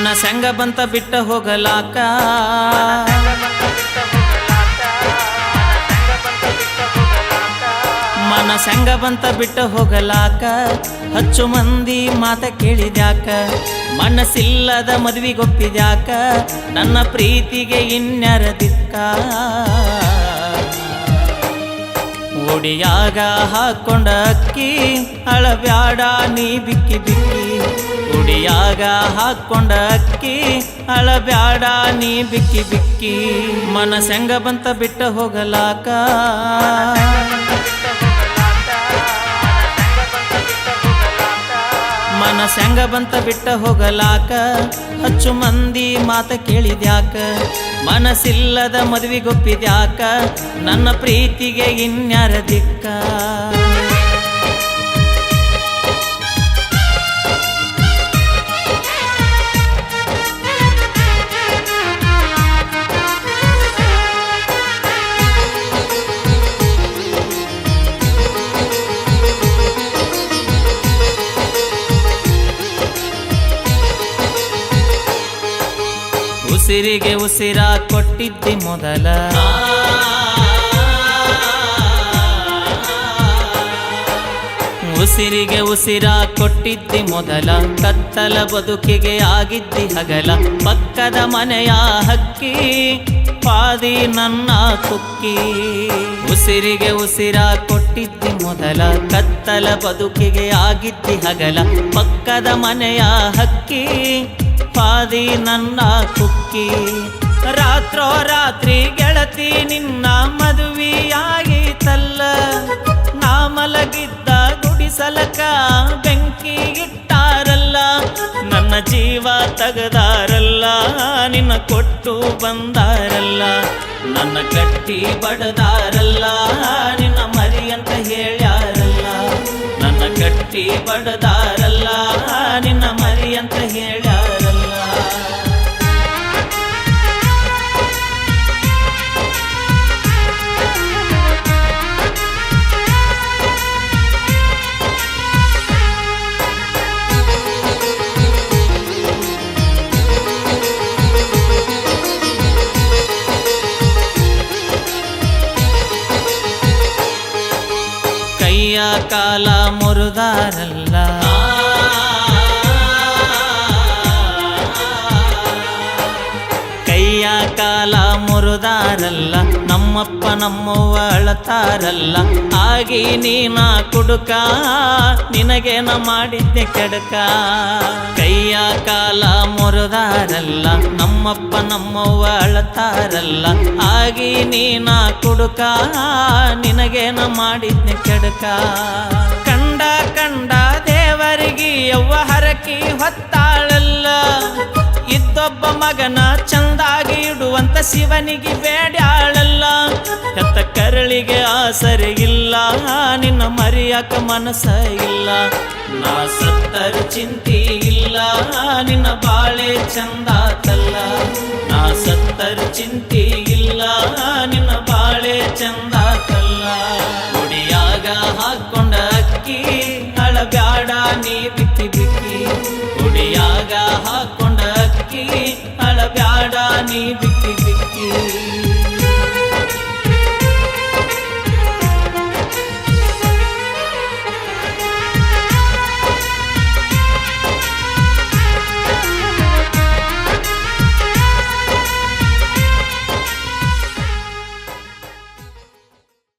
ಮನಸಂಗ ಬಂತ ಬಿಟ್ಟ ಹೋಗಲಾಕ ಮನಸಂಗ ಬಂತ ಬಿಟ್ಟ ಹೋಗಲಾಕ ಹಚ್ಚು ಮಂದಿ ಮಾತ ಕೇಳಿದ್ಯಾಕ ಮನಸ್ಸಿಲ್ಲದ ಮದುವೆಗೊಪ್ಪಿದ್ಯಾಕ ನನ್ನ ಪ್ರೀತಿಗೆ ಇನ್ಯಾರ ದಿಕ್ಕ ಒಡಿಯಾಗ ಹಾಕೊಂಡ ಅಕ್ಕಿ ಅಳಬ್ಯಾಡ ನೀ ಬಿಕ್ಕಿ ಬಿಕ್ಕಿ ಒಡಿಯಾಗ ಹಾಕೊಂಡ ಅಕ್ಕಿ ಅಳಬ್ಯಾಡ ನೀ ಬಿಕ್ಕಿ ಬಿಕ್ಕಿ ಮನಸಂಗ ಬಂತ ಬಿಟ್ಟ ಹೋಗಲಾಕ ಮನಸಂಗ ಬಂತ ಬಿಟ್ಟ ಹೋಗಲಾಕ ಹಚ್ಚು ಮಂದಿ ಮಾತ ಕೇಳಿದ್ಯಾಕ ಮನಸ್ಸಿಲ್ಲದ ಮದುವೆಗೊಪ್ಪಿದ್ಯಾಕ ನನ್ನ ಪ್ರೀತಿಗೆ ಇನ್ಯಾರ ದಿಕ್ಕ ಉಸಿರಿಗೆ ಉಸಿರ ಕೊಟ್ಟಿದ್ದಿ ಮೊದಲ ಉಸಿರಿಗೆ ಉಸಿರ ಕೊಟ್ಟಿದ್ದಿ ಮೊದಲ ಕತ್ತಲ ಬದುಕಿಗೆ ಆಗಿದ್ದಿ ಹಗಲ ಪಕ್ಕದ ಮನೆಯ ಹಕ್ಕಿ ಪಾದಿ ನನ್ನ ಕುಕ್ಕಿ ಉಸಿರಿಗೆ ಉಸಿರ ಕೊಟ್ಟಿದ್ದಿ ಮೊದಲ ಕತ್ತಲ ಬದುಕಿಗೆ ಆಗಿದ್ದಿ ಹಗಲ ಪಕ್ಕದ ಮನೆಯ ಹಕ್ಕಿ ಪಾದಿ ನನ್ನ ಕುಕ್ಕಿ ರಾತ್ರೋ ರಾತ್ರಿ ಗೆಳತಿ ನಿನ್ನ ಮದುವೆಯಾಗಿತಲ್ಲ ನಾ ಮಲಗಿದ್ದ ಗುಡಿಸಲಕ ಬೆಂಕಿ ಇಟ್ಟಾರಲ್ಲ ನನ್ನ ಜೀವ ತೆಗದಾರಲ್ಲ ನಿನ್ನ ಕೊಟ್ಟು ಬಂದಾರಲ್ಲ ನನ್ನ ಕಟ್ಟಿ ಬಡದಾರಲ್ಲ ನಿನ್ನ ಮರಿ ಅಂತ ಹೇಳ್ಯಾರಲ್ಲ ನನ್ನ ಕಟ್ಟಿ ಬಡದಾರಲ್ಲ ನಿನ್ನ ಮರಿ ಅಂತ ಹೇಳ್ಯಾರಲ್ಲ ಕೈಯ ಕಾಲ ಮುರಿದಾರಲ್ಲ ಕೈಯ ಕಾಲ ಮುರಿದಾರಲ್ಲ ನಮ್ಮಪ್ಪ ನಮ್ಮವ್ವ ಅಳತಾರಲ್ಲ ಆಗಿ ನೀನ ಕುಡುಕ ನಿನಗೇನ ಮಾಡಿದ್ದೆ ಕೆಡಕ ಕೈಯ ಕಾಲ ಮುರಿದಾರಲ್ಲ ನಮ್ಮಪ್ಪ ನಮ್ಮವ್ವ ಅಳತಾರಲ್ಲ ಆಗಿ ನೀನ ಕುಡುಕ ನಿನಗೇನ ಮಾಡಿದ್ದೆ ಕೆಡಕ ಕಂಡ ಕಂಡ ದೇವರಿಗೆ ಯವ್ವ ಹರಕಿ ಹೊತ್ತಾಳಲ್ಲ ಇದ್ದೊಬ್ಬ ಮಗನ ಚಂದಾಗಿ ಇಡುವಂತ ಶಿವನಿಗೆ ಬೇಡ್ಯಾಳಲ್ಲ ಹೆತ್ತ ಕರಳಿಗೆ ಆಸರೆ ಇಲ್ಲ ನಿನ್ನ ಮರಿಯಾಕ ಮನಸ ಇಲ್ಲ ನಾ ಸತ್ತರ ಚಿಂತಿ ಇಲ್ಲ ನಿನ್ನ ಬಾಳೆ ಚಂದಾತಲ್ಲ ನಾ ಸತ್ತರ ಚಿಂತಿ ಇಲ್ಲ ನಿನ್ನ ಬಾಳೆ ಚಂದಾತಲ್ಲ ಗುಡಿಯಾಗ ಹಾಕೊಂಡ ಅಕ್ಕಿ ಅಳಬ್ಯಾಡ ನೀ ಬಿಕ್ಕಿ ಬಿಕ್ಕಿ ಗುಡಿಯಾಗ ಹಾಕೊಂಡ ಅಕ್ಕಿ ಅಳಬ್ಯಾಡ ನೀ